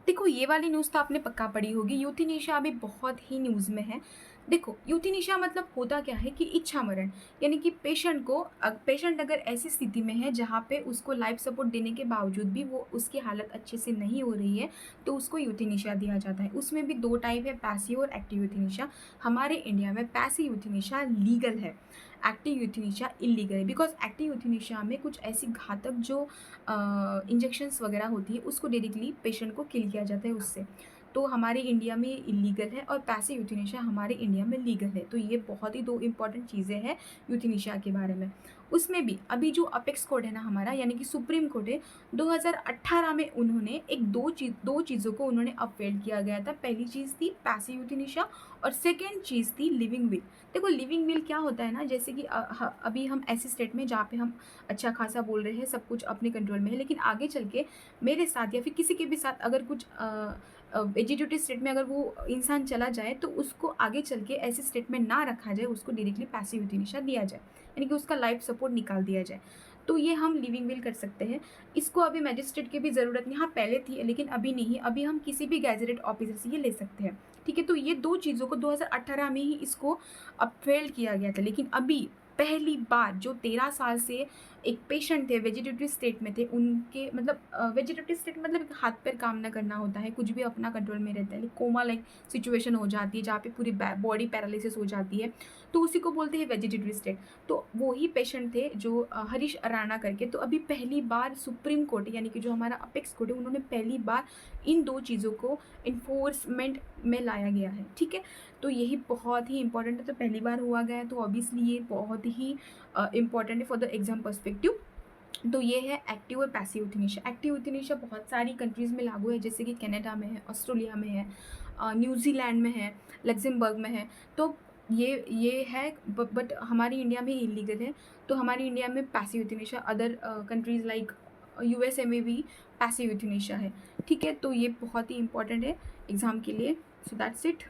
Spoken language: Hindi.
देखो, ये वाली न्यूज़ तो आपने पक्का पढ़ी होगी, यूथेनेशिया अभी बहुत ही न्यूज़ में है। देखो, यूथेनेशिया मतलब होता क्या है कि इच्छा मरण, यानी कि पेशेंट अगर ऐसी स्थिति में है जहाँ पे उसको लाइफ सपोर्ट देने के बावजूद भी वो उसकी हालत अच्छे से नहीं हो रही है, तो उसको यूथेनेशिया दिया जाता है। उसमें भी 2 टाइप है, पैसिव और एक्टिव यूथेनेशिया। हमारे इंडिया में पैसिव यूथेनेशिया लीगल है, एक्टिव यूथेनेशिया इल्लीगल है। बिकॉज़ एक्टिव यूथेनेशिया में कुछ ऐसी घातक जो इंजेक्शंस वगैरह होती है, उसको डायरेक्टली पेशेंट को किल किया जाता है उससे। तो हमारे इंडिया में इल्लीगल है और पैसिव यूथेनेशिया हमारे इंडिया में लीगल है। तो ये बहुत ही 2 इम्पॉर्टेंट चीज़ें हैं यूथेनेशिया के बारे में। उसमें भी अभी जो अपेक्स कोर्ट है ना हमारा, यानी कि सुप्रीम कोर्ट है, 2018 में उन्होंने 2 चीज़ों को उन्होंने अपहेल्ड किया गया था। पहली चीज़ थी पैसिव यूथेनेशिया और सेकंड चीज़ थी लिविंग विल। देखो, लिविंग विल क्या होता है ना, जैसे कि अभी हम ऐसे स्टेट में जहाँ पे हम अच्छा खासा बोल रहे हैं, सब कुछ अपने कंट्रोल में है, लेकिन आगे चल के मेरे साथ या फिर किसी के भी साथ अगर कुछ वेजिटेटिव स्टेट में अगर वो इंसान चला जाए, तो उसको आगे चल के ऐसे स्टेट में ना रखा जाए, उसको डायरेक्टली पैसिव यूथेनेशिया दिया जाए, यानी कि उसका लाइफ सपोर्ट निकाल दिया जाए। तो ये हम लिविंग विल कर सकते हैं। इसको अभी मैजिस्ट्रेट की भी ज़रूरत नहीं, हाँ पहले थी लेकिन अभी नहीं, अभी हम किसी भी गैजेटेड ऑफिसर से ये ले सकते हैं। ठीक है, तो ये 2 चीज़ों को 2018 में ही इसको अपहेल्ड किया गया था, लेकिन अभी पहली बार जो 13 साल से एक पेशेंट थे, वेजिटेटिव स्टेट में थे, उनके मतलब वेजिटेटिव स्टेट मतलब हाथ पैर काम ना करना होता है, कुछ भी अपना कंट्रोल में रहता है, कोमा लाइक सिचुएशन हो जाती है जहाँ पे पूरी बॉडी पैरालिसिस हो जाती है, तो उसी को बोलते हैं वेजिटेटिव स्टेट। तो वो ही पेशेंट थे जो हरीश अराणा करके। तो अभी पहली बार सुप्रीम कोर्ट यानी कि जो हमारा अपेक्स कोर्ट है, उन्होंने पहली बार इन 2 चीज़ों को इन्फोर्समेंट में लाया गया है। ठीक है, तो यही बहुत ही इंपॉर्टेंट है। तो पहली बार हुआ गया है, तो ऑब्वियसली ये बहुत ही इंपॉर्टेंट है फॉर द एग्जाम पर्सपेक्टिव। तो ये है एक्टिव और पैसिव यूथेनेशिया। एक्टिव यूथेनेशिया बहुत सारी कंट्रीज़ में लागू है, जैसे कि कनाडा में है, ऑस्ट्रेलिया में है, न्यूजीलैंड में है, लग्जमबर्ग में है। तो ये है, बट हमारी इंडिया में इलीगल है। तो हमारी इंडिया में passive euthanasia, other countries like USA में भी पैसिव यूथेनेशिया है। ठीक है, तो ये बहुत ही इंपॉर्टेंट है एग्ज़ाम के लिए। So that's it.